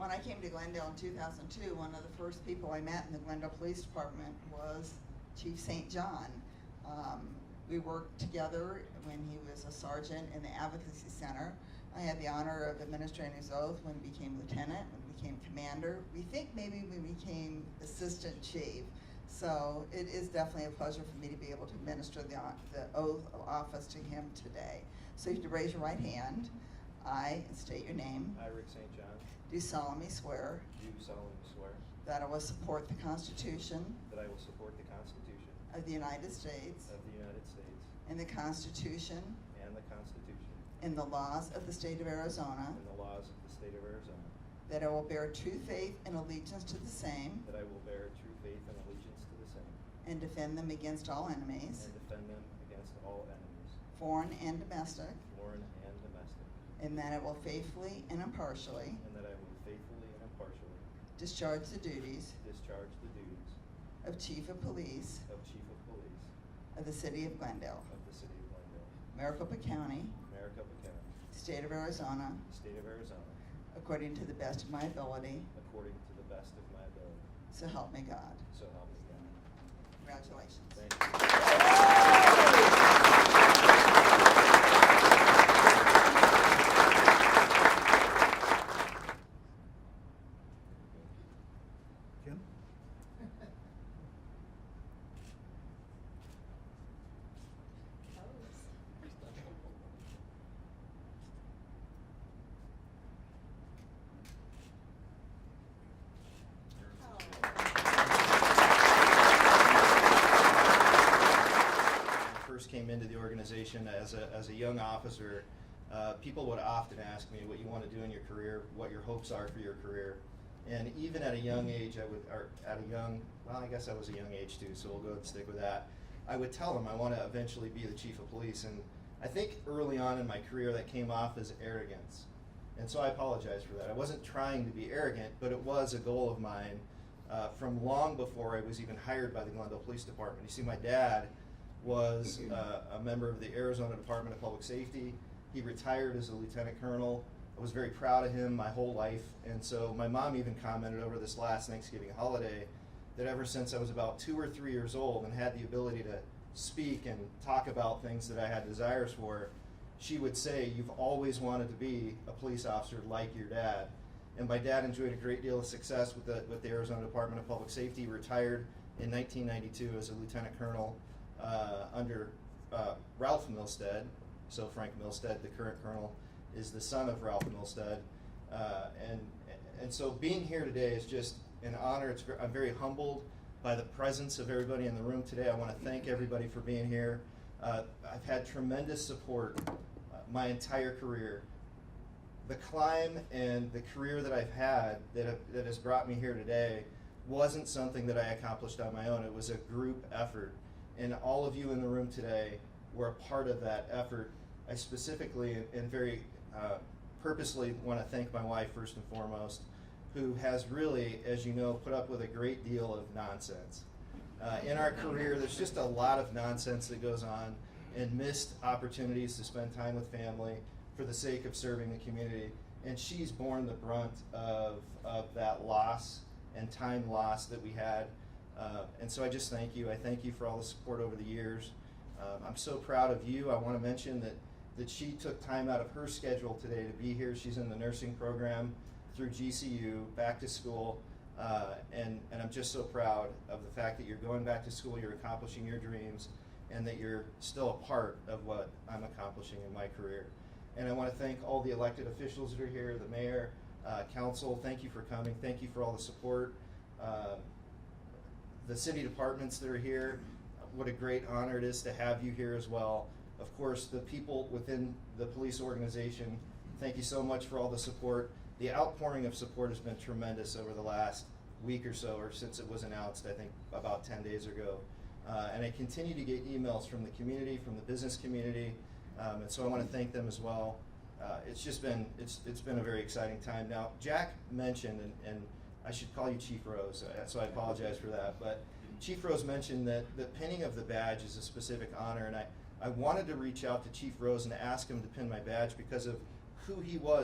When I came to Glendale in 2002, one of the first people I met in the Glendale Police Department was Chief St. John. We worked together when he was a sergeant in the Advocacy Center. I had the honor of administering his oath when he became lieutenant, when he became commander. We think maybe when he became assistant chief. So it is definitely a pleasure for me to be able to administer the oath of office to him today. So you have to raise your right hand. I, and state your name. I, Rick St. John, Do solemnly swear do solemnly swear that I will support the Constitution that I will support the Constitution of the United States of the United States and the Constitution and the Constitution and the laws of the state of Arizona, and the laws of the state of Arizona, that I will bear true faith and allegiance to the same that I will bear true faith and allegiance to the same and defend them against all enemies, and defend them against all enemies, foreign and domestic, foreign and domestic, and that I will faithfully and impartially and that I will faithfully and impartially discharge the duties discharge the duties of Chief of Police of Chief of Police of the City of Glendale, of the City of Glendale, Maricopa County, Maricopa County, State of Arizona, State of Arizona, according to the best of my ability, according to the best of my ability. so help me God. So help me God. Congratulations. Thank you. Jim? First came into the organization as a young officer, people would often ask me what you want to do in your career, what your hopes are for your career. And even at a young age, I guess I was a young age too, so we'll go and stick with that. I would tell them I want to eventually be the chief of police. And I think early on in my career that came off as arrogance. And so I apologize for that. I wasn't trying to be arrogant, but it was a goal of mine from long before I was even hired by the Glendale Police Department. You see, my dad was a member of the Arizona Department of Public Safety. He retired as a lieutenant colonel. I was very proud of him my whole life, and so my mom even commented over this last Thanksgiving holiday that ever since I was about 2 or 3 years old and had the ability to speak and talk about things that I had desires for, she would say, "You've always wanted to be a police officer like your dad." And my dad enjoyed a great deal of success with the Arizona Department of Public Safety. He retired in 1992 as a lieutenant colonel under Ralph Milstead. So Frank Milstead, the current colonel, is the son of Ralph Milstead. And so being here today is just an honor. I'm very humbled by the presence of everybody in the room today. I want to thank everybody for being here. I've had tremendous support my entire career. The climb and the career that I've had that has brought me here today wasn't something that I accomplished on my own. It was a group effort. And all of you in the room today were a part of that effort. I specifically and very purposely want to thank my wife first and foremost, who has really, as you know, put up with a great deal of nonsense. In our career, there's just a lot of nonsense that goes on and missed opportunities to spend time with family for the sake of serving the community. And she's borne the brunt of that loss and time loss that we had. And so I just thank you. I thank you for all the support over the years. I'm so proud of you. I want to mention that she took time out of her schedule today to be here. She's in the nursing program through GCU, back to school, and I'm just so proud of the fact that you're going back to school, you're accomplishing your dreams, and that you're still a part of what I'm accomplishing in my career. And I want to thank all the elected officials that are here, the mayor, council. Thank you for coming. Thank you for all the support. The city departments that are here, what a great honor it is to have you here as well. Of course, the people within the police organization, thank you so much for all the support. The outpouring of support has been tremendous over the last week or so, or since it was announced, I think about 10 days ago. And I continue to get emails from the community, from the business community, and so I want to thank them as well. It's just been, it's been a very exciting time. Now, Jack mentioned, and I should call you Chief Rose, so I apologize for that, but Chief Rose mentioned that the pinning of the badge is a specific honor, and I wanted to reach out to Chief Rose and ask him to pin my badge because of who he was.